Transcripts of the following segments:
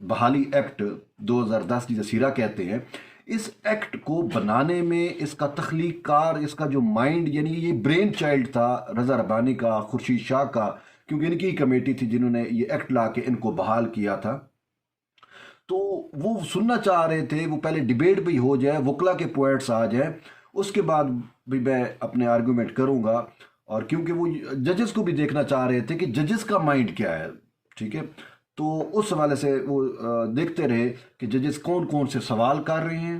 بحالی ایکٹ 2010 جسے سیرا کہتے ہیں، اس ایکٹ کو بنانے میں اس کا تخلیق کار، اس کا جو مائنڈ، یعنی یہ برین چائلڈ تھا رضا ربانی کا، خورشید شاہ کا، کیونکہ ان کی کمیٹی تھی جنہوں نے یہ ایکٹ لا کے ان کو بحال کیا تھا۔ تو وہ سننا چاہ رہے تھے، وہ پہلے ڈیبیٹ بھی ہو جائے، وکلا کے پوائنٹس آ جائیں، اس کے بعد بھی میں اپنے آرگومنٹ کروں گا، اور کیونکہ وہ ججز کو بھی دیکھنا چاہ رہے تھے کہ ججز کا مائنڈ کیا ہے، ٹھیک ہے، تو اس حوالے سے وہ دیکھتے رہے کہ ججز کون کون سے سوال کر رہے ہیں۔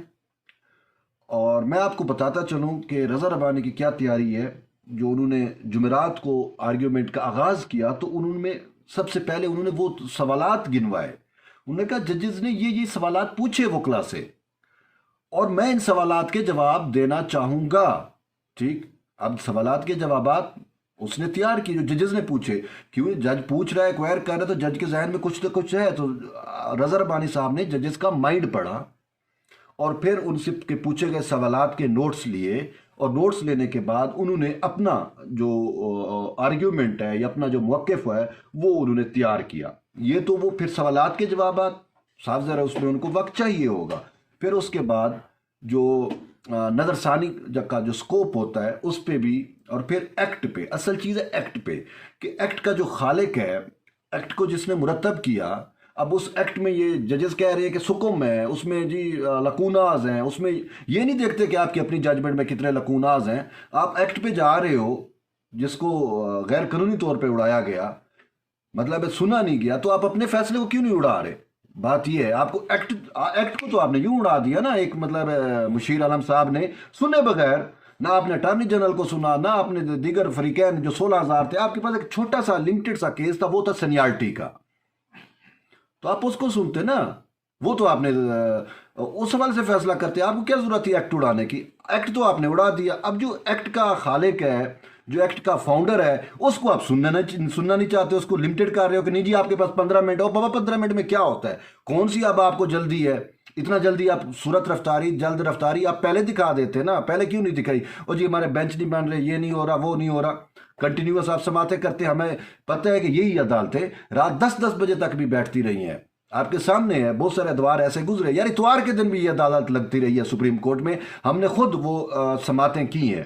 اور میں آپ کو بتاتا چلوں کہ رضا ربانی کی کیا تیاری ہے۔ جو انہوں نے جمعرات کو آرگیومنٹ کا آغاز کیا تو انہوں نے سب سے پہلے انہوں نے وہ سوالات گنوائے، انہوں نے کہا ججز نے یہ سوالات پوچھے وکلا سے، اور میں ان سوالات کے جواب دینا چاہوں گا، ٹھیک۔ اب سوالات کے جوابات اس نے تیار کی جو ججز نے پوچھے، کیوں جج پوچھ رہا ہے، کوئر کر رہا ہے، تو جج کے ذہن میں کچھ نہ کچھ ہے، تو رضا ربانی صاحب نے ججز کا مائنڈ پڑھا، اور پھر ان سے کے پوچھے گئے سوالات کے نوٹس لیے، اور نوٹس لینے کے بعد انہوں نے اپنا جو آرگیومنٹ ہے یا اپنا جو موقف ہے وہ انہوں نے تیار کیا۔ یہ تو وہ پھر سوالات کے جوابات، صاف ذرا اس میں ان کو وقت چاہیے ہوگا۔ پھر اس کے بعد جو نظر ثانی کا جو سکوپ ہوتا ہے اس پہ بھی، اور پھر ایکٹ پہ، اصل چیز ہے ایکٹ پہ، کہ ایکٹ کا جو خالق ہے، ایکٹ کو جس نے مرتب کیا، اب اس ایکٹ میں یہ ججز کہہ رہے ہیں کہ سکم ہے، اس میں جی لکوناز ہیں، اس میں یہ نہیں دیکھتے کہ آپ کی اپنی ججمنٹ میں کتنے لکوناز ہیں، آپ ایکٹ پہ جا رہے ہو جس کو غیر قانونی طور پہ اڑایا گیا، مطلب سنا نہیں گیا، تو آپ اپنے فیصلے کو کیوں نہیں اڑا رہے؟ بات یہ ہے، آپ کو ایکٹ کو تو آپ نے یوں اڑا دیا نا، ایک مطلب مشیر عالم صاحب نے سنے بغیر، نہ آپ نے اٹارنی جنرل کو سنا، نہ آپ نے دیگر فریقین جو 16,000 تھے، آپ کے پاس ایک چھوٹا سا لمیٹڈ سا کیس تھا، وہ تھا سینیارٹی کا، تو آپ اس کو سنتے نا، وہ تو آپ نے اس حوالے سے فیصلہ کرتے، آپ کو کیا ضرورت تھی ایکٹ اڑانے کی؟ ایکٹ تو آپ نے اڑا دیا۔ اب جو ایکٹ کا خالق ہے، جو ایکٹ کا فاؤنڈر ہے، اس کو آپ سننا نہیں چاہتے، اس کو لمیٹڈ کر رہے ہو کہ نہیں جی آپ کے پاس 15 منٹ ہو۔ بابا 15 منٹ میں کیا ہوتا ہے؟ کون سی اب آپ کو جلدی ہے؟ اتنا جلدی آپ صورت رفتاری، جلد رفتاری آپ پہلے دکھا دیتے نا، پہلے کیوں نہیں دکھائی؟ اور جی ہمارے بینچ نہیں بن رہے، یہ نہیں ہو رہا، وہ نہیں ہو رہا، کنٹینیوس آپ سماعتیں کرتے، ہمیں پتہ ہے کہ یہی عدالتیں رات 10 بجے تک بھی بیٹھتی رہی ہیں، آپ کے سامنے ہے، بہت سارے اتوار ایسے گزرے، یار اتوار کے دن بھی یہ عدالت لگتی رہی ہے سپریم کورٹ میں، ہم نے خود وہ سماعتیں کی ہیں۔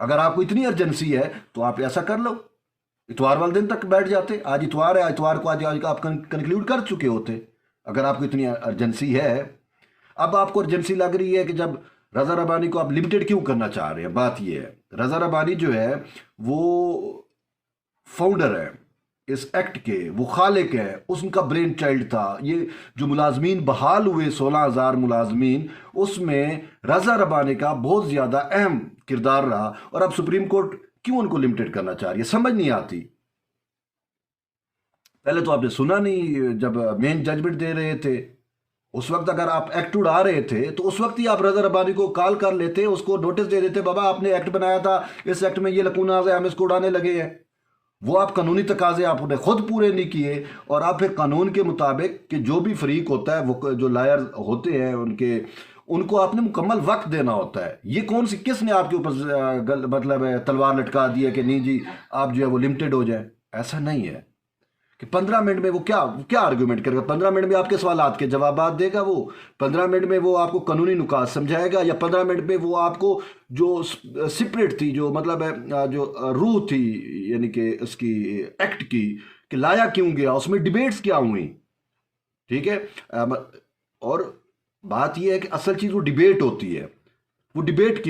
اگر آپ کو اتنی ارجنسی ہے تو آپ ایسا کر لو، اتوار والے دن تک بیٹھ جاتے، آج اتوار ہے، اتوار کو آج آپ کنکلیوڈ کر چکے ہوتے، اگر آپ کو اتنی ارجنسی ہے۔ اب آپ کو ارجنسی لگ رہی ہے کہ جب رضا ربانی کو آپ لمیٹڈ کیوں کرنا چاہ رہے ہیں؟ بات یہ ہے، رضا ربانی جو ہے وہ فاؤنڈر ہے اس ایکٹ کے، وہ خالق ہے، اس کا برین چائلڈ تھا۔ یہ جو ملازمین بحال ہوئے 16,000 ملازمین، اس میں رضا ربانی کا بہت زیادہ اہم کردار رہا، اور اب سپریم کورٹ کیوں ان کو لمیٹڈ کرنا چاہ رہی ہے؟ سمجھ نہیں آتی۔ پہلے تو آپ نے سنا نہیں جب مین ججمنٹ دے رہے تھے، اس وقت اگر آپ ایکٹ اڑا رہے تھے تو اس وقت ہی آپ رضا ربانی کو کال کر لیتے، اس کو نوٹس دے دیتے، بابا آپ نے ایکٹ بنایا تھا، اس ایکٹ میں یہ لکوناز ہے، ہم اس کو اڑانے لگے ہیں۔ وہ آپ قانونی تقاضے آپ نے خود پورے نہیں کیے، اور آپ پھر قانون کے مطابق کہ جو بھی فریق ہوتا ہے، وہ جو لائر ہوتے ہیں ان کو آپ نے مکمل وقت دینا ہوتا ہے۔ یہ کس نے آپ کے اوپر مطلب تلوار لٹکا دی ہے کہ نہیں جی آپ جو ہے وہ لمیٹڈ ہو جائیں؟ ایسا نہیں ہے کہ 15 منٹ میں وہ کیا آرگومنٹ کرے گا؟ 15 منٹ میں آپ کے سوالات کے جوابات دے گا، وہ 15 منٹ میں وہ آپ کو قانونی نکات سمجھائے گا، یا 15 منٹ میں وہ آپ کو جو سپرٹ تھی، جو مطلب ہے جو روح تھی یعنی کہ اس کی ایکٹ کی، کہ لایا کیوں گیا، اس میں ڈیبیٹس کیا ہوئی، ٹھیک ہے۔ اور بات یہ ہے کہ اصل چیز وہ ڈیبیٹ ہوتی ہے، وہ ڈیبیٹ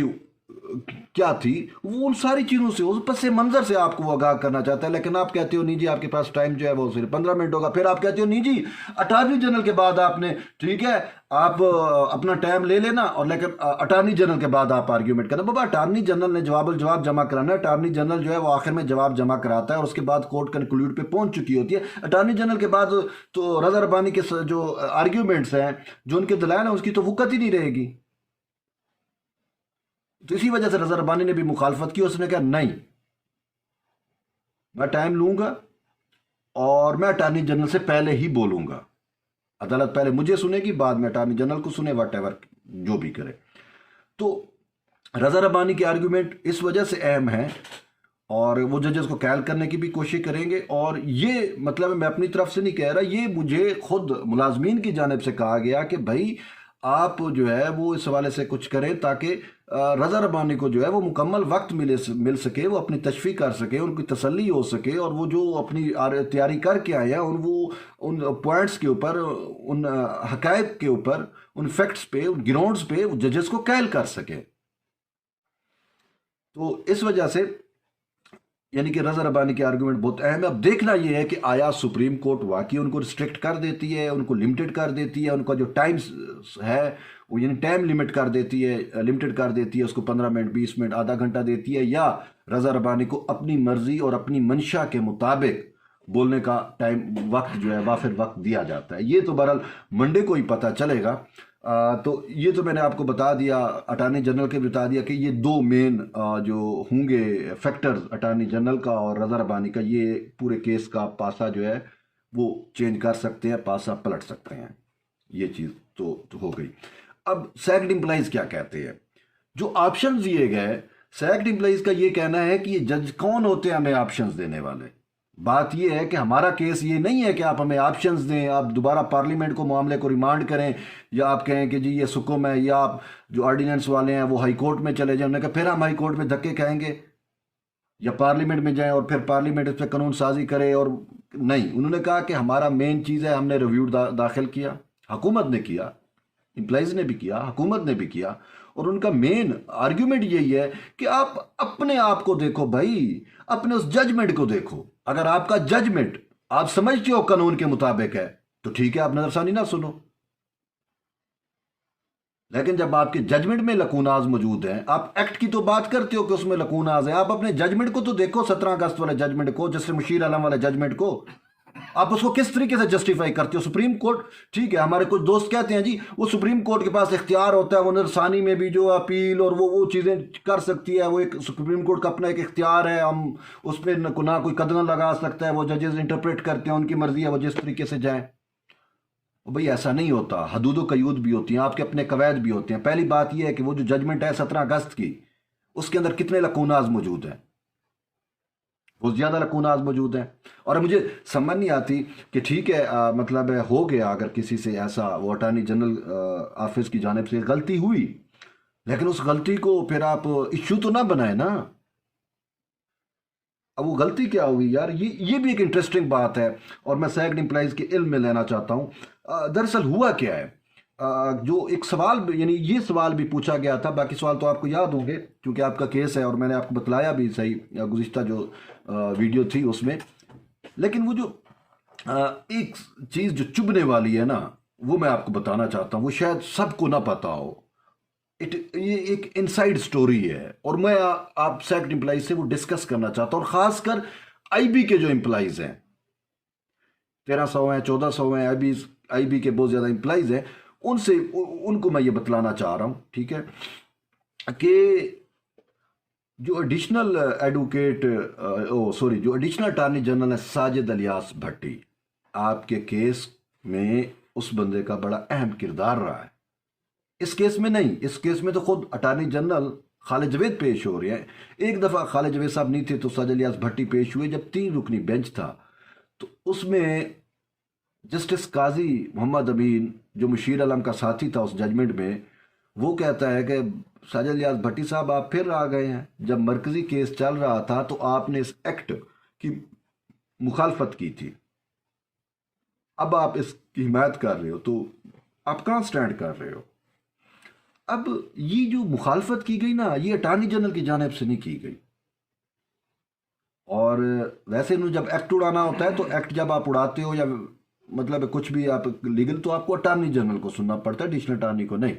کیا تھی، وہ ان ساری چیزوں سے، اس پس منظر سے آپ کو وہ آگاہ کرنا چاہتا ہے، لیکن آپ کہتے ہو نہیں جی آپ کے پاس ٹائم جو ہے وہ صرف 15 منٹ ہوگا، پھر آپ کہتے ہو نہیں جی اٹارنی جنرل کے بعد آپ نے، ٹھیک ہے آپ اپنا ٹائم لے لینا، اور لیکن اٹارنی جنرل کے بعد آپ آرگیومنٹ کرنا۔ بابا اٹارنی جنرل نے جواب جمع کرانا ہے، اٹارنی جنرل جو ہے وہ آخر میں جواب جمع کراتا ہے، اور اس کے بعد کورٹ کنکلوڈ پہ پہنچ چکی ہوتی ہے۔ اٹارنی جنرل کے بعد تو رضا ربانی کے جو آرگیومنٹس ہیں، جو ان کے دلائل ہیں، اس کی تو وقت ہی نہیں رہے گی۔ تو اسی وجہ سے رضا ربانی نے بھی مخالفت کی، اس نے کہا نہیں، میں ٹائم لوں گا، اور میں اٹارنی جنرل سے پہلے ہی بولوں گا، عدالت پہلے مجھے سنے گی، بعد میں اٹارنی جنرل کو سنے، واٹ ایور جو بھی کرے۔ تو رضا ربانی کے آرگیومنٹ اس وجہ سے اہم ہیں، اور وہ ججز کو کیل کرنے کی بھی کوشش کریں گے. اور یہ مطلب میں اپنی طرف سے نہیں کہہ رہا، یہ مجھے خود ملازمین کی جانب سے کہا گیا کہ بھائی آپ جو ہے وہ اس حوالے سے کچھ کریں تاکہ رضا ربانی کو جو ہے وہ مکمل وقت مل سکے، وہ اپنی تشفی کر سکے، ان کی تسلی ہو سکے، اور وہ جو اپنی تیاری کر کے آئے ہیں ان پوائنٹس کے اوپر، ان حقائق کے اوپر، ان فیکٹس پہ، ان گراؤنڈز پہ وہ ججز کو کیل کر سکے. تو اس وجہ سے یعنی کہ رضا ربانی کی آرگومنٹ بہت اہم ہے. اب دیکھنا یہ ہے کہ آیا سپریم کورٹ واقعی ان کو ریسٹرکٹ کر دیتی ہے، ان کو لمیٹڈ کر دیتی ہے، ان کا جو ٹائم ہے وہ یعنی ٹائم لمٹ کر دیتی ہے، لمیٹڈ کر دیتی ہے، اس کو 15 منٹ، 20 منٹ، آدھا گھنٹہ دیتی ہے، یا رضا ربانی کو اپنی مرضی اور اپنی منشا کے مطابق بولنے کا وقت جو ہے وافر وقت دیا جاتا ہے. یہ تو بہرحال منڈے کو ہی پتہ چلے گا. تو یہ تو میں نے آپ کو بتا دیا، اٹارنی جنرل کے بتا دیا کہ یہ دو مین جو ہوں گے فیکٹرز اٹارنی جنرل کا اور رضا ربانی کا، یہ پورے کیس کا پاسا جو ہے وہ چینج کر سکتے ہیں، پاسا پلٹ سکتے ہیں. یہ چیز تو ہو گئی. اب سیکڈ امپلائیز کیا کہتے ہیں؟ جو آپشنز دیے گئے سیکڈ امپلائیز کا یہ کہنا ہے کہ یہ جج کون ہوتے ہیں ہمیں آپشنز دینے والے. بات یہ ہے کہ ہمارا کیس یہ نہیں ہے کہ آپ ہمیں آپشنز دیں، آپ دوبارہ پارلیمنٹ کو معاملے کو ریمانڈ کریں، یا آپ کہیں کہ جی یہ سکم ہے، یا آپ جو آرڈیننس والے ہیں وہ ہائی کورٹ میں چلے جائیں. انہوں نے کہا پھر ہم ہائی کورٹ میں دھکے کھائیں گے، یا پارلیمنٹ میں جائیں اور پھر پارلیمنٹ اس پہ قانون سازی کرے. اور نہیں، انہوں نے کہا کہ ہمارا مین چیز ہے، ہم نے ریویو داخل کیا، حکومت نے کیا، امپلائیز نے بھی کیا، حکومت نے بھی کیا. اور ان کا مین آرگیومنٹ یہی ہے کہ آپ اپنے آپ کو دیکھو بھائی، اپنے اس ججمنٹ کو دیکھو. اگر آپ کا ججمنٹ آپ سمجھتے ہو قانون کے مطابق ہے تو ٹھیک ہے، آپ نظر ثانی نہ سنو. لیکن جب آپ کے ججمنٹ میں لکوناز موجود ہیں، آپ ایکٹ کی تو بات کرتے ہو کہ اس میں لکوناز ہیں، آپ اپنے ججمنٹ کو تو دیکھو. 17 اگست والے ججمنٹ کو، جسٹس مشیر عالم والے ججمنٹ کو، آپ اس کو کس طریقے سے جسٹیفائی کرتے ہو؟ سپریم کورٹ، ٹھیک ہے ہمارے کچھ دوست کہتے ہیں جی وہ سپریم کورٹ کے پاس اختیار ہوتا ہے، وہ نظرثانی میں بھی جو اپیل اور وہ چیزیں کر سکتی ہے، وہ ایک سپریم کورٹ کا اپنا ایک اختیار ہے، ہم اس پہ نہ کوئی قدغن لگا سکتا ہے، وہ ججز انٹرپریٹ کرتے ہیں، ان کی مرضی ہے وہ جس طریقے سے جائیں. بھئی ایسا نہیں ہوتا، حدود و قیود بھی ہوتی ہیں، آپ کے اپنے قواعد بھی ہوتے ہیں. پہلی بات یہ ہے کہ وہ جو ججمنٹ ہے 17 اگست کی، اس کے اندر کتنے لکوناز موجود ہیں؟ بہت زیادہ لکوناز موجود ہیں. اور مجھے سمجھ نہیں آتی کہ ٹھیک ہے مطلب ہو گیا اگر کسی سے ایسا، وہ اٹارنی جنرل آفس کی جانب سے غلطی ہوئی، لیکن اس غلطی کو پھر آپ ایشو تو نہ بنائیں نا. اب وہ غلطی کیا ہوئی یار، یہ بھی ایک انٹرسٹنگ بات ہے. اور میں سیکڈ امپلائیز کے علم میں لینا چاہتا ہوں. دراصل ہوا کیا ہے، جو ایک سوال یعنی یہ سوال بھی پوچھا گیا تھا، باقی سوال تو آپ کو یاد ہوں گے کیونکہ آپ کا کیس ہے اور میں نے آپ کو بتلایا بھی صحیح گزشتہ جو ویڈیو تھی اس میں. لیکن وہ جو ایک چیز جو چبھنے والی ہے نا، وہ میں آپ کو بتانا چاہتا ہوں، وہ شاید سب کو نہ پتا ہو. یہ ایک انسائیڈ سٹوری ہے، اور میں آپ سیکٹ امپلائیز سے وہ ڈسکس کرنا چاہتا ہوں، اور خاص کر آئی بی کے جو امپلائیز ہیں، 1300 ہیں، 1400 ہیں، آئی بی کے بہت زیادہ امپلائیز ہیں، ان کو میں یہ بتلانا چاہ رہا ہوں، ٹھیک ہے، کہ جو ایڈیشنل ایڈوکیٹ جو ایڈیشنل اٹارنی جنرل ہے ساجد الیاس بھٹی، آپ کے کیس میں اس بندے کا بڑا اہم کردار رہا ہے. اس کیس میں نہیں، اس کیس میں تو خود اٹارنی جنرل خالد جوید پیش ہو رہے ہیں. ایک دفعہ خالد جوید صاحب نہیں تھے تو ساجد الیاس بھٹی پیش ہوئے، جب 3 رکنی بینچ تھا. تو اس میں جسٹس قاضی محمد امین جو مشیر عالم کا ساتھی تھا اس ججمنٹ میں، وہ کہتا ہے کہ ساجد الیاس بھٹی صاحب آپ پھر آ گئے ہیں، جب مرکزی کیس چل رہا تھا تو آپ نے اس ایکٹ کی مخالفت کی تھی، اب آپ اس کی حمایت کر رہے ہو، تو آپ کہاں سٹینڈ کر رہے ہو؟ اب یہ جو مخالفت کی گئی نا، یہ اٹارنی جنرل کی جانب سے نہیں کی گئی. اور ویسے انہوں جب ایکٹ اڑانا ہوتا ہے تو ایکٹ جب آپ اڑاتے ہو یا مطلب کچھ بھی آپ لیگل، تو آپ کو اٹارنی جنرل کو سننا پڑتا ہے، ایڈیشنل اٹارنی کو نہیں.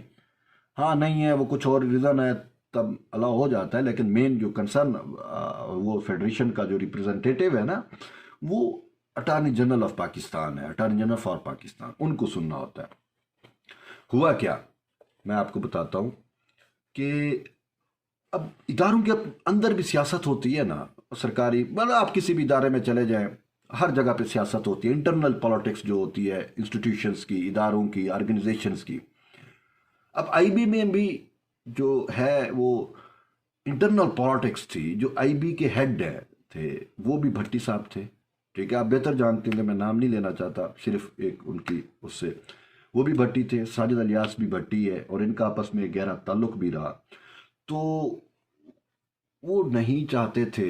ہاں نہیں ہے وہ کچھ اور ریزن ہے تب الاؤ ہو جاتا ہے، لیکن مین جو کنسرن وہ فیڈریشن کا جو ریپرزنٹیٹیو ہے نا، وہ اٹارنی جنرل آف پاکستان ہے، اٹارنی جنرل فار پاکستان، ان کو سننا ہوتا ہے. ہوا کیا میں آپ کو بتاتا ہوں کہ اب اداروں کے اندر بھی سیاست ہوتی ہے نا، سرکاری، مطلب آپ کسی بھی ادارے میں چلے جائیں، ہر جگہ پہ سیاست ہوتی ہے، انٹرنل پالیٹکس جو ہوتی ہے انسٹیٹیوشنز کی، اداروں کی، آرگنائزیشنز کی. اب آئی بی میں بھی جو ہے وہ انٹرنل پالیٹکس تھی، جو آئی بی کے ہیڈ تھے وہ بھی بھٹی صاحب تھے، ٹھیک ہے، آپ بہتر جانتے ہیں کہ میں نام نہیں لینا چاہتا، صرف ایک ان کی اس سے، وہ بھی بھٹی تھے، ساجد الیاس بھی بھٹی ہے، اور ان کا آپس میں گہرا تعلق بھی رہا۔ تو وہ نہیں چاہتے تھے،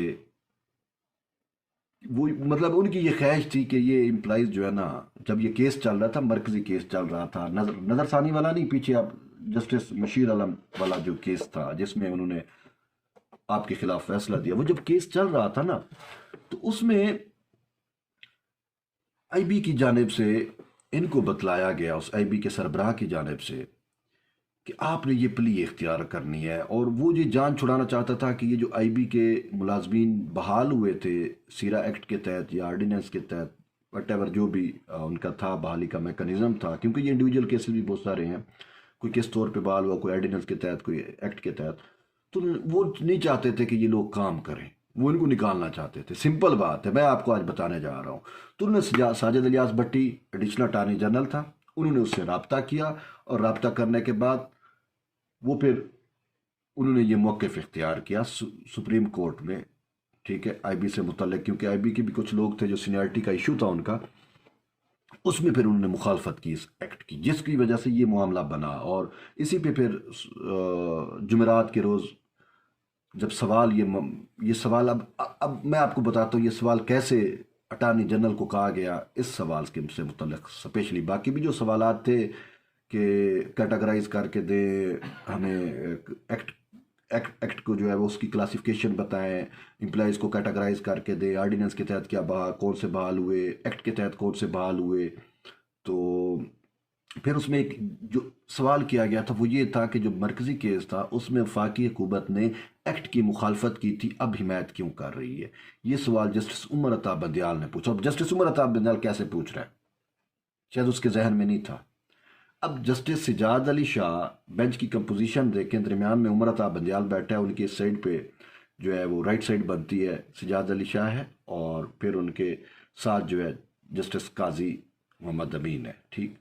وہ مطلب ان کی یہ خواہش تھی کہ یہ امپلائیز جو ہے نا، جب یہ کیس چل رہا تھا، مرکزی کیس چل رہا تھا، نظر ثانی والا نہیں، پیچھے آپ جسٹس مشیر عالم والا جو کیس تھا جس میں انہوں نے آپ کے خلاف فیصلہ دیا، وہ جب کیس چل رہا تھا نا، تو اس میں آئی بی کی جانب سے ان کو بتلایا گیا، اس آئی بی کے سربراہ کی جانب سے، کہ آپ نے یہ پلی اختیار کرنی ہے، اور وہ یہ جان چھڑانا چاہتا تھا کہ یہ جو آئی بی کے ملازمین بحال ہوئے تھے سیرا ایکٹ کے تحت یا آرڈیننس کے تحت، وٹ ایور جو بھی ان کا تھا بحالی کا میکنزم تھا، کیونکہ یہ انڈیویجول کیسز بھی بہت سارے ہیں، کوئی کس طور پہ بحال ہوا، کوئی آرڈیننس کے تحت، کوئی ایکٹ کے تحت، تو وہ نہیں چاہتے تھے کہ یہ لوگ کام کریں، وہ ان کو نکالنا چاہتے تھے۔ سمپل بات ہے، میں آپ کو آج بتانے جا رہا ہوں۔ تو انہوں نے ساجد الیاس بھٹی ایڈیشنل اٹارنی جنرل تھا، انہوں نے اس سے رابطہ کیا، اور رابطہ کرنے کے بعد وہ پھر انہوں نے یہ موقف اختیار کیا سپریم کورٹ میں، ٹھیک ہے، آئی بی سے متعلق، کیونکہ آئی بی کے بھی کچھ لوگ تھے جو سینئرٹی کا ایشو تھا ان کا، اس میں پھر انہوں نے مخالفت کی اس ایکٹ کی، جس کی وجہ سے یہ معاملہ بنا، اور اسی پہ پھر جمعرات کے روز جب سوال یہ سوال اب میں آپ کو بتاتا ہوں یہ سوال کیسے اٹارنی جنرل کو کہا گیا، اس سوال کے سے متعلق اسپیشلی، باقی بھی جو سوالات تھے کہ کیٹاگرائز کر کے دیں ہمیں، ایکٹ کو جو ہے وہ اس کی کلاسیفیکیشن بتائیں، امپلائیز کو کیٹاگرائز کر کے دیں، آرڈیننس کے تحت کیا کون سے بحال ہوئے، ایکٹ کے تحت کون سے بحال ہوئے، تو پھر اس میں ایک جو سوال کیا گیا تھا وہ یہ تھا کہ جو مرکزی کیس تھا اس میں وفاقی حکومت نے ایکٹ کی مخالفت کی تھی، اب حمایت کیوں کر رہی ہے؟ یہ سوال جسٹس عمر عطا بندیال نے پوچھا۔ اب جسٹس عمر عطا بندیال کیسے پوچھ رہا ہے؟ شاید اس کے ذہن میں نہیں تھا۔ اب جسٹس سجاد علی شاہ بینچ کی کمپوزیشن دیکھیں، درمیان میں عمر عطا بندیال بیٹھا ہے، ان کی سائڈ پہ جو ہے وہ رائٹ سائڈ بنتی ہے سجاد علی شاہ ہے، اور پھر ان کے ساتھ جو ہے جسٹس قاضی محمد امین ہے، ٹھیک،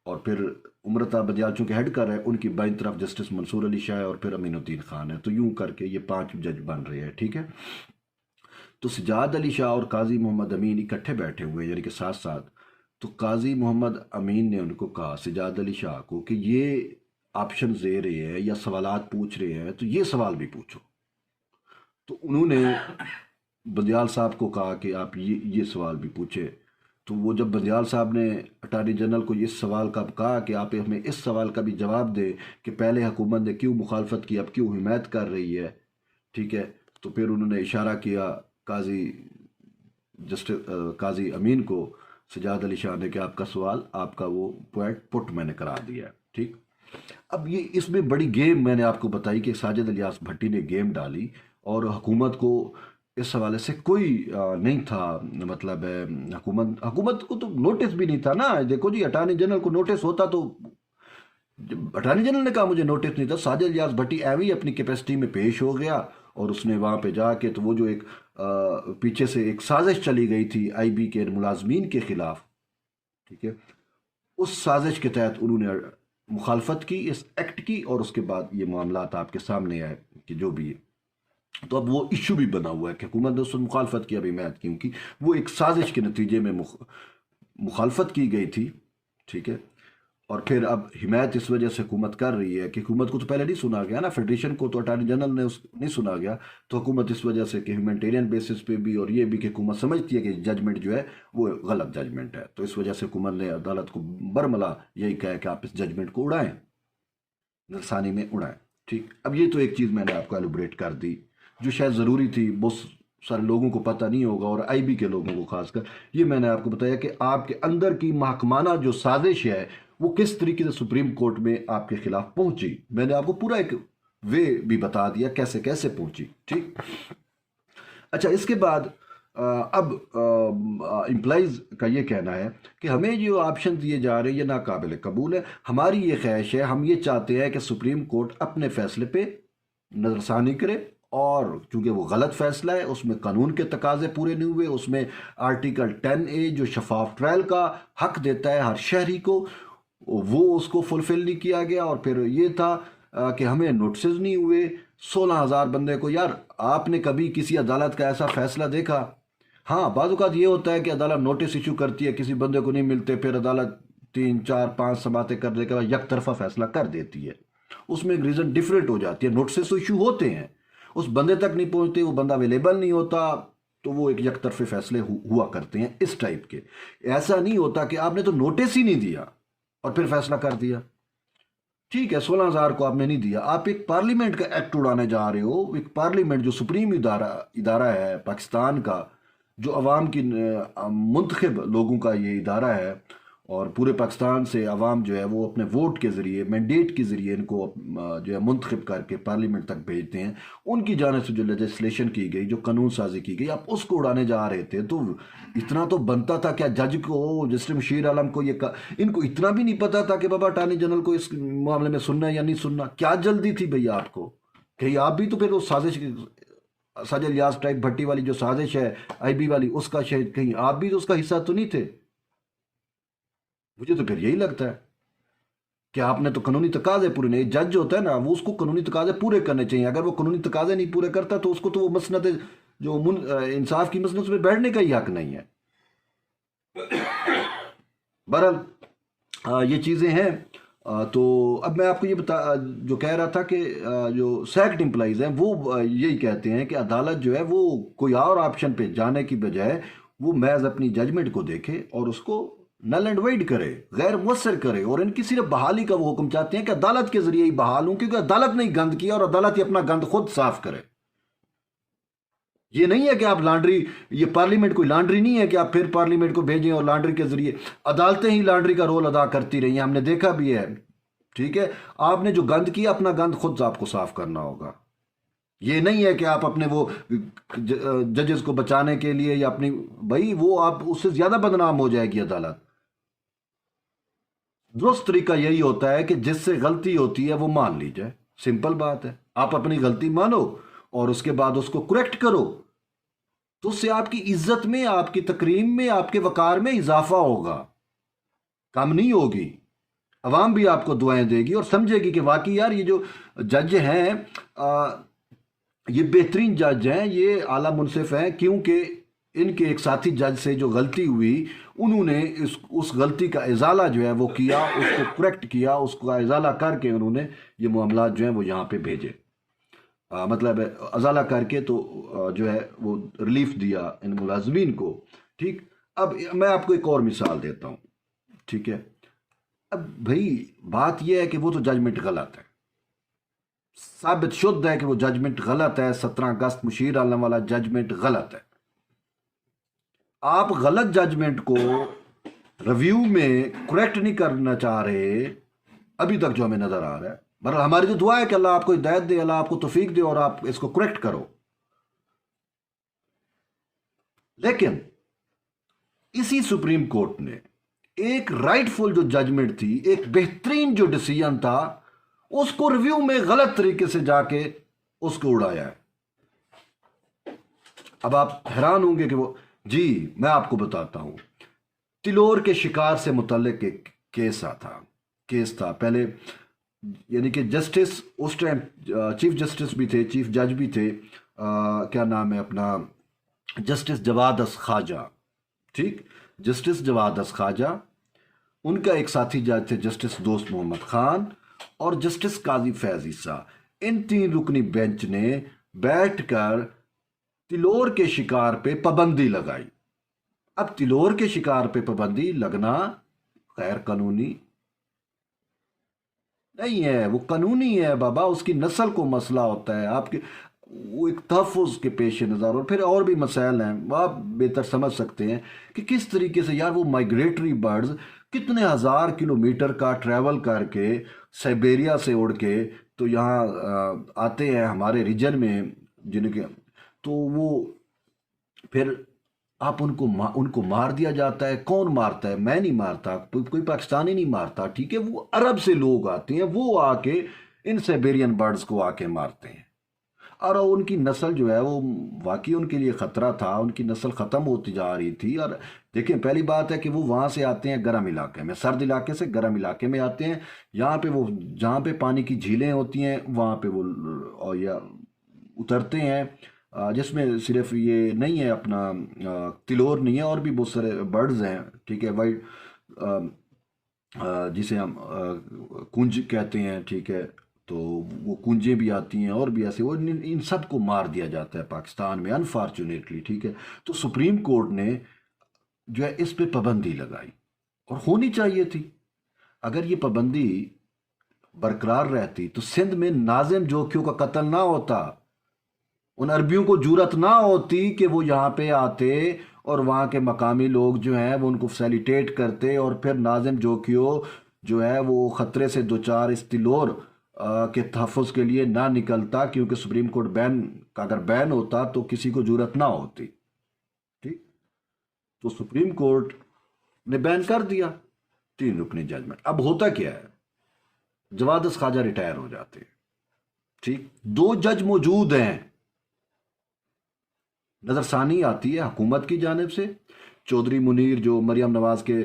اور پھر عمر عطا بندیال چونکہ ہیڈ کر رہے ہیں، ان کی بائیں طرف جسٹس منصور علی شاہ ہے، اور پھر امین الدین خان ہے، تو یوں کر کے یہ 5 جج بن رہے ہیں، ٹھیک ہے۔ تو سجاد علی شاہ اور قاضی محمد امین اکٹھے بیٹھے ہوئے، یعنی کہ ساتھ ساتھ، تو قاضی محمد امین نے ان کو کہا سجاد علی شاہ کو کہ یہ آپشن دے رہے ہیں یا سوالات پوچھ رہے ہیں تو یہ سوال بھی پوچھو۔ تو انہوں نے بندیال صاحب کو کہا کہ آپ یہ سوال بھی پوچھے، تو وہ جب بندیال صاحب نے اٹارنی جنرل کو اس سوال کا کہا کہ آپ ہمیں اس سوال کا بھی جواب دیں کہ پہلے حکومت نے کیوں مخالفت کی، اب کیوں حمایت کر رہی ہے، ٹھیک ہے، تو پھر انہوں نے اشارہ کیا قاضی امین کو، سجاد علی شاہ نے، کہ آپ کا سوال، آپ کا وہ پوائنٹ پٹ میں نے کرا دیا ہے، ٹھیک۔ اب یہ اس میں بڑی گیم میں نے آپ کو بتائی کہ ساجد الیاس بھٹی نے گیم ڈالی، اور حکومت کو اس حوالے سے کوئی نہیں تھا، مطلب حکومت کو تو نوٹس بھی نہیں تھا نا، دیکھو جی اٹارنی جنرل کو نوٹس ہوتا تو، جب اٹارنی جنرل نے کہا مجھے نوٹس نہیں تھا، ساجد الیاس بھٹی ایوی اپنی کیپیسٹی میں پیش ہو گیا، اور اس نے وہاں پہ جا کے تو وہ جو ایک پیچھے سے ایک سازش چلی گئی تھی آئی بی کے ملازمین کے خلاف، ٹھیک ہے، اس سازش کے تحت انہوں نے مخالفت کی اس ایکٹ کی، اور اس کے بعد یہ معاملات آپ کے سامنے آئے کہ جو بھی ہے۔ تو اب وہ ایشو بھی بنا ہوا ہے کہ حکومت نے اس سے مخالفت کی، اب حمایت کیوں کی، وہ ایک سازش کے نتیجے میں مخالفت کی گئی تھی، ٹھیک ہے، اور پھر اب حمایت اس وجہ سے حکومت کر رہی ہے کہ حکومت کو تو پہلے نہیں سنا گیا نا، فیڈریشن کو تو اٹارنی جنرل نے نہیں سنا گیا، تو حکومت اس وجہ سے کہ ہیومینٹیرین بیسس پہ بھی، اور یہ بھی کہ حکومت سمجھتی ہے کہ ججمنٹ جو ہے وہ غلط ججمنٹ ہے، تو اس وجہ سے حکومت نے عدالت کو برملا یہی کہا کہ آپ اس ججمنٹ کو اڑائیں، ثانی میں اڑائیں، ٹھیک۔ اب یہ تو ایک چیز میں نے آپ کو ایلوبریٹ کر دی جو شاید ضروری تھی، بہت سارے لوگوں کو پتہ نہیں ہوگا، اور آئی بی کے لوگوں کو خاص کر، یہ میں نے آپ کو بتایا کہ آپ کے اندر کی محکمانہ جو سازش ہے وہ کس طریقے سے سپریم کورٹ میں آپ کے خلاف پہنچی، میں نے آپ کو پورا ایک وے بھی بتا دیا کیسے کیسے پہنچی، ٹھیک۔ اچھا، اس کے بعد اب امپلائیز کا یہ کہنا ہے کہ ہمیں جو آپشن دیے جا رہے ہیں یہ ناقابل قبول ہے، ہماری یہ خواہش ہے، ہم یہ چاہتے ہیں کہ سپریم کورٹ اپنے فیصلے پہ نظر ثانی کرے، اور چونکہ وہ غلط فیصلہ ہے، اس میں قانون کے تقاضے پورے نہیں ہوئے، اس میں آرٹیکل 10A جو شفاف ٹرائل کا حق دیتا ہے ہر شہری کو، وہ اس کو فلفل نہیں کیا گیا، اور پھر یہ تھا کہ ہمیں نوٹسز نہیں ہوئے 16,000 بندے کو. یار آپ نے کبھی کسی عدالت کا ایسا فیصلہ دیکھا؟ ہاں بعض اوقات یہ ہوتا ہے کہ عدالت نوٹس ایشو کرتی ہے، کسی بندے کو نہیں ملتے، پھر عدالت 3 4 5 سماعتیں کرنے کے بعد یک طرفہ فیصلہ کر دیتی ہے. اس میں ریزن ڈفرینٹ ہو جاتی ہے. نوٹسز تو ایشو ہوتے ہیں، اس بندے تک نہیں پہنچتے، وہ بندہ اویلیبل نہیں ہوتا، تو وہ ایک یک طرفے فیصلے ہوا کرتے ہیں اس ٹائپ کے. ایسا نہیں ہوتا کہ آپ نے تو نوٹس ہی نہیں دیا اور پھر فیصلہ کر دیا. ٹھیک ہے 16,000 کو آپ نے نہیں دیا، آپ ایک پارلیمنٹ کا ایکٹ اڑانے جا رہے ہو. ایک پارلیمنٹ جو سپریم ادارہ ہے پاکستان کا، جو عوام کی منتخب لوگوں کا یہ ادارہ ہے، اور پورے پاکستان سے عوام جو ہے وہ اپنے ووٹ کے ذریعے، مینڈیٹ کے ذریعے ان کو جو ہے منتخب کر کے پارلیمنٹ تک بھیجتے ہیں. ان کی جانب سے جو لیجسلیشن کی گئی، جو قانون سازی کی گئی، آپ اس کو اڑانے جا رہے تھے. تو اتنا تو بنتا تھا کیا جج کو، جسٹس مشیر عالم کو، ان کو اتنا بھی نہیں پتا تھا کہ بابا اٹارنی جنرل کو اس معاملے میں سننا ہے یا نہیں سننا؟ کیا جلدی تھی بھئی آپ کو؟ کہ آپ بھی تو پھر اس سازش ساجد الیاس ٹائپ بھٹی والی جو سازش ہے آئی بی والی، اس کا شاید کہیں آپ بھی تو اس کا حصہ تو نہیں تھے؟ مجھے تو پھر یہی لگتا ہے کہ آپ نے تو قانونی تقاضے پورے نہیں. جج جو ہوتا ہے نا، وہ اس کو قانونی تقاضے پورے کرنے چاہیے. اگر وہ قانونی تقاضے نہیں پورے کرتا تو اس کو تو وہ مسند جو انصاف کی مسند میں بیٹھنے کا ہی حق نہیں ہے. بہرحال یہ چیزیں ہیں. تو اب میں آپ کو یہ جو کہہ رہا تھا کہ جو سیکٹ امپلائیز ہیں وہ یہی کہتے ہیں کہ عدالت جو ہے وہ کوئی اور آپشن پہ جانے کی بجائے وہ محض اپنی ججمنٹ کو دیکھے اور اس کو نل اینڈ وائڈ کرے، غیر مؤثر کرے. اور ان کی صرف بحالی کا وہ حکم چاہتے ہیں کہ عدالت کے ذریعے ہی بحال ہوں، کیونکہ عدالت نے گند کیا اور عدالت ہی اپنا گند خود صاف کرے. یہ نہیں ہے کہ آپ لانڈری، یہ پارلیمنٹ کوئی لانڈری نہیں ہے کہ آپ پھر پارلیمنٹ کو بھیجیں اور لانڈری کے ذریعے. عدالتیں ہی لانڈری کا رول ادا کرتی رہی ہیں، ہم نے دیکھا بھی ہے. ٹھیک ہے، آپ نے جو گند کیا اپنا گند خود آپ کو صاف کرنا ہوگا. یہ نہیں ہے کہ آپ اپنے وہ ججز کو بچانے کے لیے یا اپنی، بھائی وہ آپ اس سے زیادہ بدنام ہو جائے گی عدالت. درست طریقہ یہی ہوتا ہے کہ جس سے غلطی ہوتی ہے وہ مان لی جائے. سمپل بات ہے، آپ اپنی غلطی مانو اور اس کے بعد اس کو کریکٹ کرو، تو اس سے آپ کی عزت میں، آپ کی تکریم میں، آپ کے وقار میں اضافہ ہوگا، کم نہیں ہوگی. عوام بھی آپ کو دعائیں دے گی اور سمجھے گی کہ واقعی یار یہ جو جج ہیں یہ بہترین جج ہیں، یہ اعلیٰ منصف ہیں، کیونکہ ان کے ایک ساتھی جج سے جو غلطی ہوئی انہوں نے اس غلطی کا ازالہ جو ہے وہ کیا، اس کو کریکٹ کیا، اس کا ازالہ کر کے انہوں نے یہ معاملات جو ہیں وہ یہاں پہ بھیجے. مطلب ازالہ کر کے تو جو ہے وہ ریلیف دیا ان ملازمین کو. ٹھیک، اب میں آپ کو ایک اور مثال دیتا ہوں. ٹھیک ہے، اب بھائی بات یہ ہے کہ وہ تو ججمنٹ غلط ہے، ثابت شدہ ہے کہ وہ ججمنٹ غلط ہے. 17 اگست مشیر عالم والا ججمنٹ غلط ہے. آپ غلط ججمنٹ کو ریویو میں کریکٹ نہیں کرنا چاہ رہے ابھی تک جو ہمیں نظر آ رہا ہے. بہرحال ہماری تو دعا ہے کہ اللہ آپ کو ہدایت دے، اللہ آپ کو توفیق دے اور آپ اس کو کریکٹ کرو. لیکن اسی سپریم کورٹ نے ایک رائٹ فل جو ججمنٹ تھی، ایک بہترین جو ڈیسیژن تھا، اس کو ریویو میں غلط طریقے سے جا کے اس کو اڑایا ہے. اب آپ حیران ہوں گے کہ وہ، جی میں آپ کو بتاتا ہوں. تلور کے شکار سے متعلق ایک کیس تھا پہلے، یعنی کہ جسٹس اس ٹائم چیف جسٹس بھی تھے، چیف جج بھی تھے، کیا نام ہے اپنا، جسٹس جواد اس خواجہ. ٹھیک، جسٹس جواد اس خواجہ، ان کا ایک ساتھی جج تھے جسٹس دوست محمد خان اور جسٹس قاضی فیض عیسیٰ. ان 3 رکنی بینچ نے بیٹھ کر تلور کے شکار پہ پابندی لگائی. اب تلور کے شکار پہ پابندی لگنا غیر قانونی نہیں ہے، وہ قانونی ہے بابا. اس کی نسل کو مسئلہ ہوتا ہے، آپ کے وہ ایک تحفظ کے پیش نظر، اور پھر اور بھی مسائل ہیں. آپ بہتر سمجھ سکتے ہیں کہ کس طریقے سے یار وہ مائگریٹری برڈز کتنے ہزار کلومیٹر کا ٹریول کر کے سائبیریا سے اڑ کے تو یہاں آتے ہیں ہمارے ریجن میں، جن کے تو وہ پھر آپ ان کو مار دیا جاتا ہے. کون مارتا ہے؟ میں نہیں مارتا، کوئی پاکستانی نہیں مارتا. ٹھیک ہے، وہ عرب سے لوگ آتے ہیں، وہ آ کے ان سائبیرین برڈز کو آ کے مارتے ہیں. اور ان کی نسل جو ہے وہ واقعی ان کے لیے خطرہ تھا، ان کی نسل ختم ہوتی جا رہی تھی۔ اور دیکھیں پہلی بات ہے کہ وہ وہاں سے آتے ہیں گرم علاقے میں، سرد علاقے سے گرم علاقے میں آتے ہیں، یہاں پہ وہ جہاں پہ پانی کی جھیلیں ہوتی ہیں وہاں پہ وہ یا اترتے ہیں، جس میں صرف یہ نہیں ہے اپنا تلور نہیں ہے، اور بھی بہت سارے برڈز ہیں، ٹھیک ہے، وائٹ جسے ہم کنج کہتے ہیں، ٹھیک ہے، تو وہ کنجیں بھی آتی ہیں اور بھی ایسے، وہ ان سب کو مار دیا جاتا ہے پاکستان میں انفارچونیٹلی، ٹھیک ہے۔ تو سپریم کورٹ نے جو ہے اس پہ پابندی لگائی، اور ہونی چاہیے تھی۔ اگر یہ پابندی برقرار رہتی تو سندھ میں ناظم جوکھیوں کا قتل نہ ہوتا، ان عربیوں کو جرت نہ ہوتی کہ وہ یہاں پہ آتے اور وہاں کے مقامی لوگ جو ہیں وہ ان کو فیسیلیٹیٹ کرتے، اور پھر ناظم جوکھیو جو ہے وہ خطرے سے دوچار اس تلور کے تحفظ کے لیے نہ نکلتا، کیونکہ سپریم کورٹ بین کا اگر بین ہوتا تو کسی کو جرت نہ ہوتی، ٹھیک۔ تو سپریم کورٹ نے بین کر دیا 3 رکنی ججمنٹ۔ اب ہوتا کیا ہے، جواد خواجہ ریٹائر ہو جاتے ہیں، ٹھیک، 2 جج موجود ہیں، نظر ثانی آتی ہے حکومت کی جانب سے، چودھری منیر جو مریم نواز کے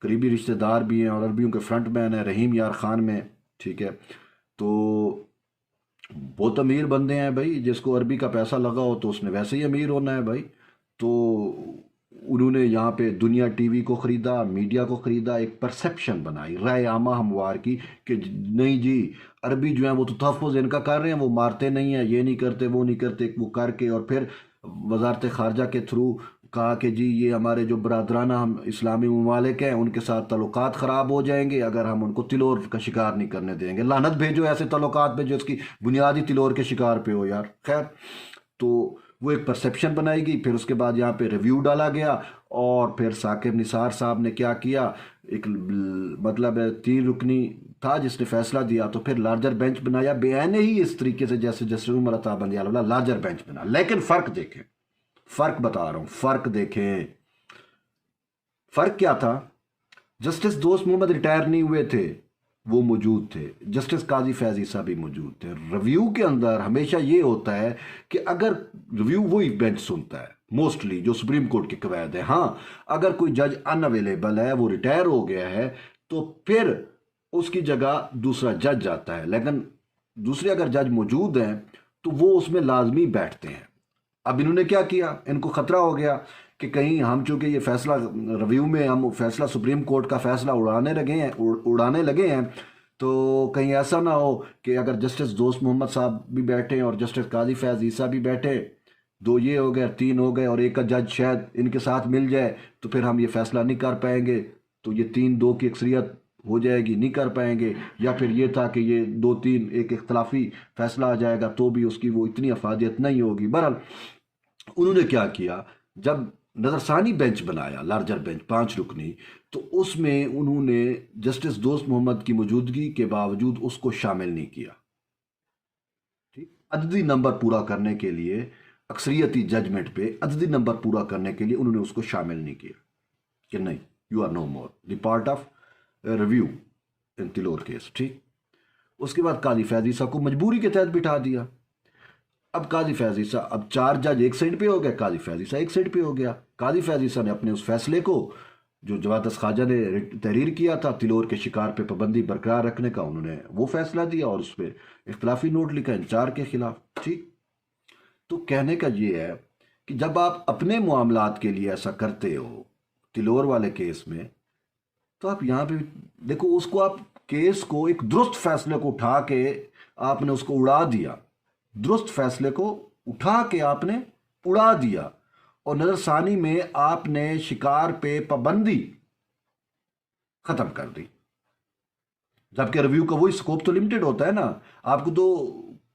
قریبی رشتہ دار بھی ہیں اور عربیوں کے فرنٹ مین ہیں، رحیم یار خان میں، ٹھیک ہے، تو بہت امیر بندے ہیں بھائی، جس کو عربی کا پیسہ لگا ہو تو اس نے ویسے ہی امیر ہونا ہے بھائی۔ تو انہوں نے یہاں پہ دنیا ٹی وی کو خریدا، میڈیا کو خریدا، ایک پرسیپشن بنائی رائے عامہ ہموار کی کہ نہیں جی عربی جو ہیں وہ تو تحفظ ان کا کر رہے ہیں، وہ مارتے نہیں ہیں، یہ نہیں کرتے وہ نہیں کرتے، وہ کر کے، اور پھر وزارت خارجہ کے تھرو کہا کہ جی یہ ہمارے جو برادرانہ ہم اسلامی ممالک ہیں ان کے ساتھ تعلقات خراب ہو جائیں گے اگر ہم ان کو تلور کا شکار نہیں کرنے دیں گے، لعنت بھیجو ایسے تعلقات پہ جو اس کی بنیادی تلور کے شکار پہ ہو یار۔ خیر، تو وہ ایک پرسیپشن بنائی گئی، پھر اس کے بعد یہاں پہ ریویو ڈالا گیا، اور پھر ثاقب نثار صاحب نے کیا کیا، ایک مطلب 3 رکنی تھا جس نے فیصلہ دیا، تو پھر لارجر بینچ بنایا بے ہی اس طریقے سے جیسے جسٹس عمر عطا بندیال والا لارجر بینچ بنا۔ لیکن فرق دیکھیں، فرق بتا رہا ہوں، فرق دیکھیں، فرق کیا تھا؟ جسٹس دوست محمد ریٹائر نہیں ہوئے تھے، وہ موجود تھے، جسٹس قاضی فیض عیسیٰ بھی موجود تھے۔ ریویو کے اندر ہمیشہ یہ ہوتا ہے کہ اگر ریویو وہی بینچ سنتا ہے موسٹلی جو سپریم کورٹ کے قواعد ہے، ہاں اگر کوئی جج ان اویلیبل ہے، وہ ریٹائر ہو گیا ہے، تو پھر اس کی جگہ دوسرا جج جاتا ہے، لیکن دوسرے اگر جج موجود ہیں تو وہ اس میں لازمی بیٹھتے ہیں۔ اب انہوں نے کیا کیا، ان کو خطرہ ہو گیا کہ کہیں ہم چونکہ یہ فیصلہ ریویو میں ہم فیصلہ سپریم کورٹ کا فیصلہ اڑانے لگے ہیں تو کہیں ایسا نہ ہو کہ اگر جسٹس دوست محمد صاحب بھی بیٹھے اور جسٹس قاضی فیض عیسیٰ بھی بیٹھے، 2 یہ ہو گئے، 3 ہو گئے، اور ایک کا جج شاید ان کے ساتھ مل جائے تو پھر ہم یہ فیصلہ نہیں کر پائیں گے، تو یہ 3-2 کی اکثریت ہو جائے گی، نہیں کر پائیں گے، یا پھر یہ تھا کہ یہ 2-3 ایک اختلافی فیصلہ آ جائے گا تو بھی اس کی وہ اتنی افادیت نہیں ہوگی۔ بہرحال انہوں نے کیا کیا، جب نظر ثانی بینچ بنایا، لارجر بینچ 5 رکنی، تو اس میں انہوں نے جسٹس دوست محمد کی موجودگی کے باوجود اس کو شامل نہیں کیا، ٹھیک، عددی نمبر پورا کرنے کے لیے، اکثریتی ججمنٹ پہ عددی نمبر پورا کرنے کے لیے انہوں نے اس کو شامل نہیں کیا کہ نہیں، you are no more the part of review in Talwar case, ٹھیک۔ اس کے بعد قاضی فیض عیسیٰ کو مجبوری کے تحت بٹھا دیا۔ اب قاضی فیض عیسیٰ، اب 4 جج ایک سائڈ پہ ہو گئے، قاضی فیض عیسیٰ ایک سائڈ پہ ہو گیا۔ قاضی فیض عیسیٰ نے اپنے اس فیصلے کو جو جواد خواجہ نے تحریر کیا تھا تلور کے شکار پہ پابندی برقرار رکھنے کا، انہوں نے وہ فیصلہ دیا اور اس پہ اختلافی نوٹ لکھا انچار کے خلاف، ٹھیک۔ تو کہنے کا یہ ہے کہ جب آپ اپنے معاملات کے لیے ایسا کرتے ہو تلور والے کیس میں، تو آپ یہاں پہ دیکھو، اس کو آپ کیس کو ایک درست فیصلے کو اٹھا کے آپ نے اس کو اڑا دیا، درست فیصلے کو اٹھا کے آپ نے اڑا دیا، اور نظر ثانی میں آپ نے شکار پہ پابندی ختم کر دی، جبکہ ریویو کا وہی سکوپ تو لمیٹڈ ہوتا ہے نا، آپ کو تو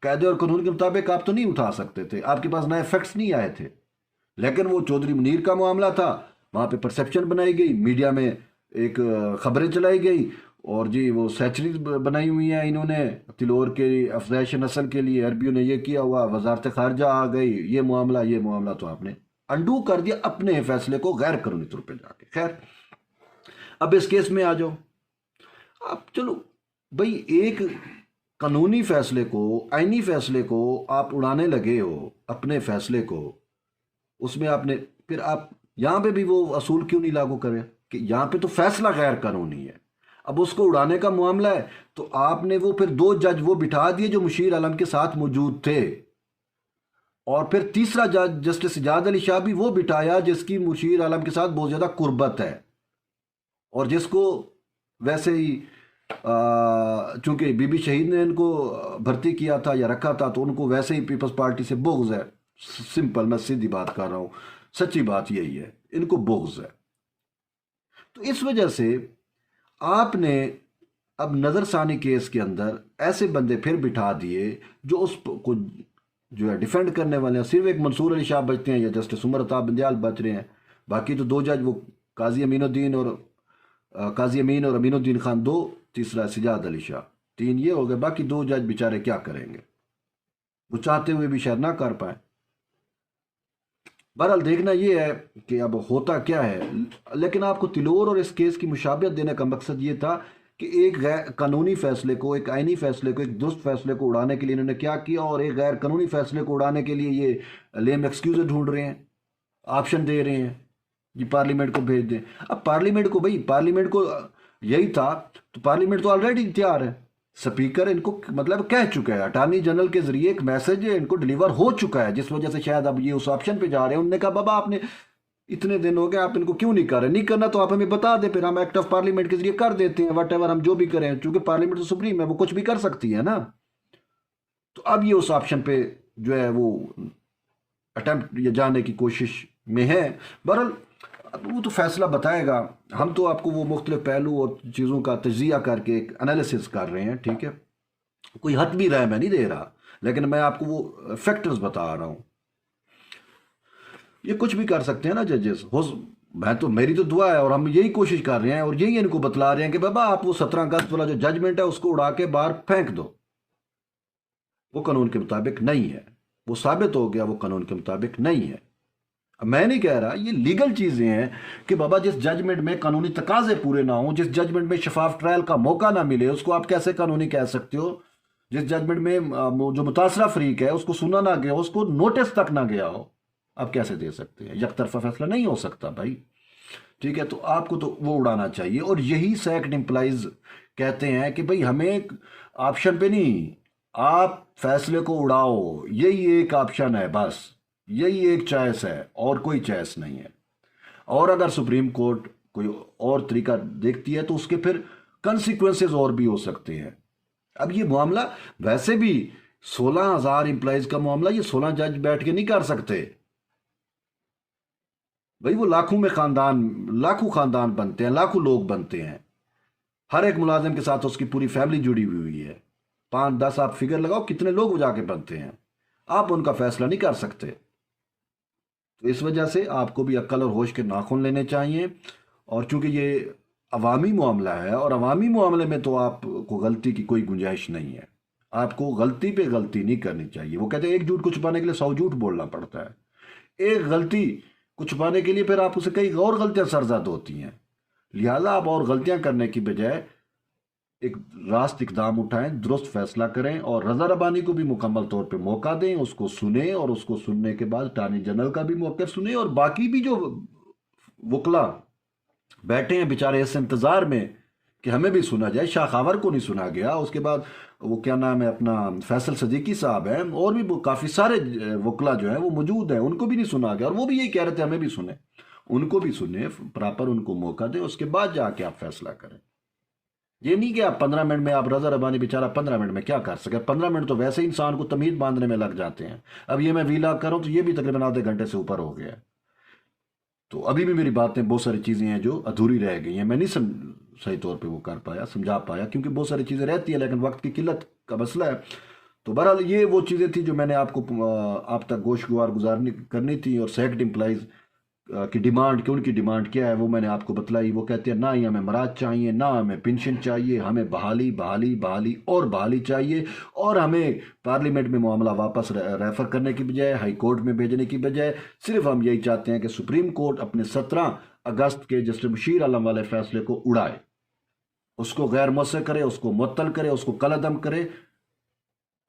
قاعدے اور قانون کے مطابق آپ تو نہیں اٹھا سکتے تھے، آپ کے پاس نئے فیکٹس نہیں آئے تھے، لیکن وہ چودھری منیر کا معاملہ تھا، وہاں پہ پرسیپشن بنائی گئی، میڈیا میں ایک خبریں چلائی گئی، اور جی وہ سیچریز بنائی ہوئی ہیں انہوں نے تلور کے افزائش نسل کے لیے، عربیوں نے یہ کیا ہوا، وزارت خارجہ آ گئی، یہ معاملہ تو آپ نے انڈو کر دیا اپنے فیصلے کو غیر قانونی طور پہ جا کے۔ خیر، اب اس کیس میں آ جاؤ، اب چلو بھائی، ایک قانونی فیصلے کو، آئینی فیصلے کو آپ اڑانے لگے ہو، اپنے فیصلے کو، اس میں آپ نے پھر آپ یہاں پہ بھی وہ اصول کیوں نہیں لاگو کرے کہ یہاں پہ تو فیصلہ غیر قانونی ہے، اب اس کو اڑانے کا معاملہ ہے تو آپ نے وہ پھر دو جج وہ بٹھا دیے جو مشیر عالم کے ساتھ موجود تھے، اور پھر تیسرا جج جسٹس سجاد علی شاہ بھی وہ بٹھایا جس کی مشیر عالم کے ساتھ بہت زیادہ قربت ہے، اور جس کو ویسے ہی چونکہ بی بی شہید نے ان کو بھرتی کیا تھا یا رکھا تھا تو ان کو ویسے ہی پیپلز پارٹی سے بغض ہے، سمپل میں سیدھی بات کر رہا ہوں، سچی بات یہی ہے، ان کو بغض ہے۔ تو اس وجہ سے آپ نے اب نظر ثانی کیس کے اندر ایسے بندے پھر بٹھا دیے جو اس کو جو ہے ڈیفینڈ کرنے والے ہیں، صرف ایک منصور علی شاہ بچتے ہیں یا جسٹس عمر عطا بندیال بچ رہے ہیں، باقی تو دو جج وہ قاضی امین الدین اور قاضی امین اور امین الدین خان دو، تیسرا سجاد علی شاہ، تین یہ ہو گئے، باقی دو جج بیچارے کیا کریں گے، وہ چاہتے ہوئے بھی شاید نہ کر پائیں۔ بہرحال دیکھنا یہ ہے کہ اب ہوتا کیا ہے، لیکن آپ کو تلور اور اس کیس کی مشابہت دینے کا مقصد یہ تھا کہ ایک غیر قانونی فیصلے کو، ایک آئینی فیصلے کو، ایک درست فیصلے کو اڑانے کے لیے انہوں نے کیا کیا، اور ایک غیر قانونی فیصلے کو اڑانے کے لیے یہ لیم ایکسکیوز ڈھونڈ رہے ہیں، آپشن دے رہے ہیں یہ پارلیمنٹ کو بھیج دیں۔ اب پارلیمنٹ کو پارلیمنٹ کو یہی تھا تو پارلیمنٹ تو آلریڈی تیار ہے، سپیکر ان کو مطلب کہہ چکا ہے، اٹارنی جنرل کے ذریعے ایک میسج ان کو ڈیلیور ہو چکا ہے، جس وجہ سے شاید اب یہ اس آپشن پہ جا رہے ہیں۔ انہوں نے کہا بابا آپ نے اتنے دن ہو گئے، آپ ان کو کیوں نہیں کر رہے؟ نہیں کرنا تو آپ ہمیں بتا دیں، پھر ہم ایکٹ آف پارلیمنٹ کے ذریعے کر دیتے ہیں، واٹ ایور ہم جو بھی کریں، چونکہ پارلیمنٹ تو سپریم ہے، وہ کچھ بھی کر سکتی ہے نا۔ تو اب یہ اس آپشن پہ جو ہے وہ اٹیمپٹ یا جانے کی کوشش میں ہے۔ بہرحال وہ تو فیصلہ بتائے گا، ہم تو آپ کو وہ مختلف پہلو اور چیزوں کا تجزیہ کر کے ایک انالیسس کر رہے ہیں، ٹھیک ہے، کوئی حتمی رائے میں نہیں دے رہا، لیکن میں آپ کو وہ فیکٹرز بتا رہا ہوں۔ یہ کچھ بھی کر سکتے ہیں نا ججز، میں تو میری تو دعا ہے اور ہم یہی کوشش کر رہے ہیں اور یہی ان کو بتلا رہے ہیں کہ بابا آپ وہ 17 اگست والا جو ججمنٹ ہے اس کو اڑا کے باہر پھینک دو، وہ قانون کے مطابق نہیں ہے، وہ ثابت ہو گیا وہ قانون کے مطابق نہیں ہے۔ میں نہیں کہہ رہا، یہ لیگل چیزیں ہیں کہ بابا جس ججمنٹ میں قانونی تقاضے پورے نہ ہوں، جس ججمنٹ میں شفاف ٹرائل کا موقع نہ ملے، اس کو آپ کیسے قانونی کہہ سکتے ہو؟ جس ججمنٹ میں جو متاثرہ فریق ہے اس کو سنا نہ گیا، اس کو نوٹس تک نہ گیا ہو، آپ کیسے دے سکتے ہیں؟ یک طرفہ فیصلہ نہیں ہو سکتا بھائی، ٹھیک ہے۔ تو آپ کو تو وہ اڑانا چاہیے، اور یہی سیکٹ امپلائیز کہتے ہیں کہ بھائی ہمیں آپشن پہ نہیں، آپ فیصلے کو اڑاؤ، یہی ایک آپشن ہے، بس یہی ایک چوائس ہے اور کوئی چوائس نہیں ہے۔ اور اگر سپریم کورٹ کوئی اور طریقہ دیکھتی ہے تو اس کے پھر کنسیکوینسز اور بھی ہو سکتے ہیں۔ اب یہ معاملہ ویسے بھی 16,000 امپلائیز کا معاملہ یہ 16 جج بیٹھ کے نہیں کر سکتے بھائی، وہ لاکھوں خاندان بنتے ہیں، لاکھوں لوگ بنتے ہیں، ہر ایک ملازم کے ساتھ اس کی پوری فیملی جڑی ہوئی ہے، 5-10 آپ فگر لگاؤ کتنے لوگ وہ جا کے بنتے ہیں، آپ ان کا فیصلہ نہیں کر سکتے۔ تو اس وجہ سے آپ کو بھی عقل اور ہوش کے ناخن لینے چاہیے، اور چونکہ یہ عوامی معاملہ ہے اور عوامی معاملے میں تو آپ کو غلطی کی کوئی گنجائش نہیں ہے، آپ کو غلطی پہ غلطی نہیں کرنی چاہیے۔ وہ کہتے ہیں ایک جھوٹ کو چھپانے کے لیے 100 جھوٹ بولنا پڑتا ہے، ایک غلطی کو چھپانے کے لیے پھر آپ اسے کئی اور غلطیاں سرزد ہوتی ہیں، لہٰذا آپ اور غلطیاں کرنے کی بجائے ایک راست اقدام اٹھائیں، درست فیصلہ کریں، اور رضا ربانی کو بھی مکمل طور پہ موقع دیں، اس کو سنیں، اور اس کو سننے کے بعد اٹارنی جنرل کا بھی موقف سنیں، اور باقی بھی جو وکلا بیٹھے ہیں بیچارے اس انتظار میں کہ ہمیں بھی سنا جائے، شاہ خاور کو نہیں سنا گیا، اس کے بعد وہ کیا نام ہے اپنا فیصل صدیقی صاحب ہیں، اور بھی کافی سارے وکلا جو ہیں وہ موجود ہیں، ان کو بھی نہیں سنا گیا، اور وہ بھی یہی کہہ رہے تھے ہمیں بھی سنیں، ان کو بھی سنیں، پراپر ان کو موقع دیں، اس کے بعد جا کے آپ فیصلہ کریں۔ یہ نہیں کہ آپ 15 منٹ میں آپ رضا ربانی بیچارہ 15 منٹ میں کیا کر سکے، 15 منٹ تو ویسے ہی انسان کو تمہید باندھنے میں لگ جاتے ہیں، اب یہ میں ویلا کروں تو یہ بھی تقریباً آدھے گھنٹے سے اوپر ہو گیا ہے، تو ابھی بھی میری باتیں بہت ساری چیزیں ہیں جو ادھوری رہ گئی ہیں، میں نہیں صحیح طور پہ وہ کر پایا، سمجھا پایا، کیونکہ بہت ساری چیزیں رہتی ہیں لیکن وقت کی قلت کا مسئلہ ہے۔ تو بہرحال یہ وہ چیزیں تھیں جو میں نے آپ کو آپ تک گوشگوار کرنی تھی، اور سیکٹ امپلائیز کی ڈیمانڈ کہ ان کی ڈیمانڈ کیا ہے وہ میں نے آپ کو بتلائی۔ وہ کہتے ہیں نہ ہی ہمیں مراد چاہیے، نہ ہمیں پینشن چاہیے، ہمیں بحالی بحالی بحالی اور بحالی چاہیے، اور ہمیں پارلیمنٹ میں معاملہ واپس ریفر کرنے کی بجائے، ہائی کورٹ میں بھیجنے کی بجائے، صرف ہم یہی چاہتے ہیں کہ سپریم کورٹ اپنے 17 اگست کے جسٹس مشیر عالم والے فیصلے کو اڑائے، اس کو غیر مؤثر کرے، اس کو معطل کرے، اس کو کالعدم کرے،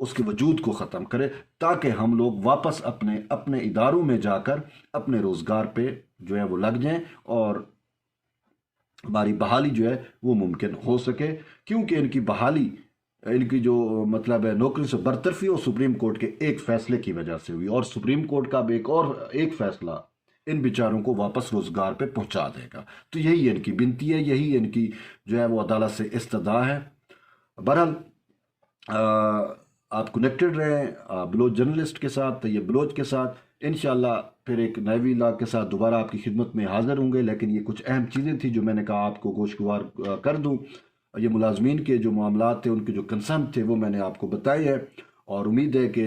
اس کے وجود کو ختم کرے، تاکہ ہم لوگ واپس اپنے اپنے اداروں میں جا کر اپنے روزگار پہ جو ہے وہ لگ جائیں، اور ہماری بحالی جو ہے وہ ممکن ہو سکے، کیونکہ ان کی بحالی، ان کی جو مطلب ہے نوکری سے برطرفی، اور سپریم کورٹ کے ایک فیصلے کی وجہ سے ہوئی، اور سپریم کورٹ کا بھی ایک فیصلہ ان بیچاروں کو واپس روزگار پہ پہنچا دے گا۔ تو یہی ان کی بنتی ہے، یہی ان کی جو ہے وہ عدالت سے استدعا ہے۔ بہرحال آپ کنیکٹڈ رہیں بلوچ جرنلسٹ کے ساتھ، طیب بلوچ کے ساتھ۔ انشاءاللہ پھر ایک نئے ویلاگ کے ساتھ دوبارہ آپ کی خدمت میں حاضر ہوں گے، لیکن یہ کچھ اہم چیزیں تھیں جو میں نے کہا آپ کو گوشگوار کر دوں۔ یہ ملازمین کے جو معاملات تھے، ان کے جو کنسرن تھے، وہ میں نے آپ کو بتائی ہے، اور امید ہے کہ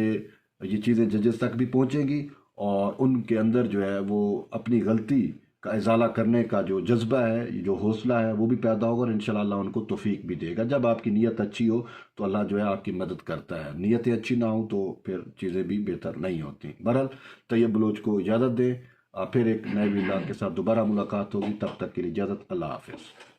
یہ چیزیں ججز تک بھی پہنچیں گی، اور ان کے اندر جو ہے وہ اپنی غلطی کا ازالہ کرنے کا جو جذبہ ہے، یہ جو حوصلہ ہے، وہ بھی پیدا ہوگا، اور انشاءاللہ اللہ ان کو توفیق بھی دے گا۔ جب آپ کی نیت اچھی ہو تو اللہ جو ہے آپ کی مدد کرتا ہے، نیتیں اچھی نہ ہوں تو پھر چیزیں بھی بہتر نہیں ہوتی۔ بہرحال طیب بلوچ کو اجازت دیں، پھر ایک نئے ویلاگ کے ساتھ دوبارہ ملاقات ہوگی، تب تک کے لیے اجازت، اللہ حافظ۔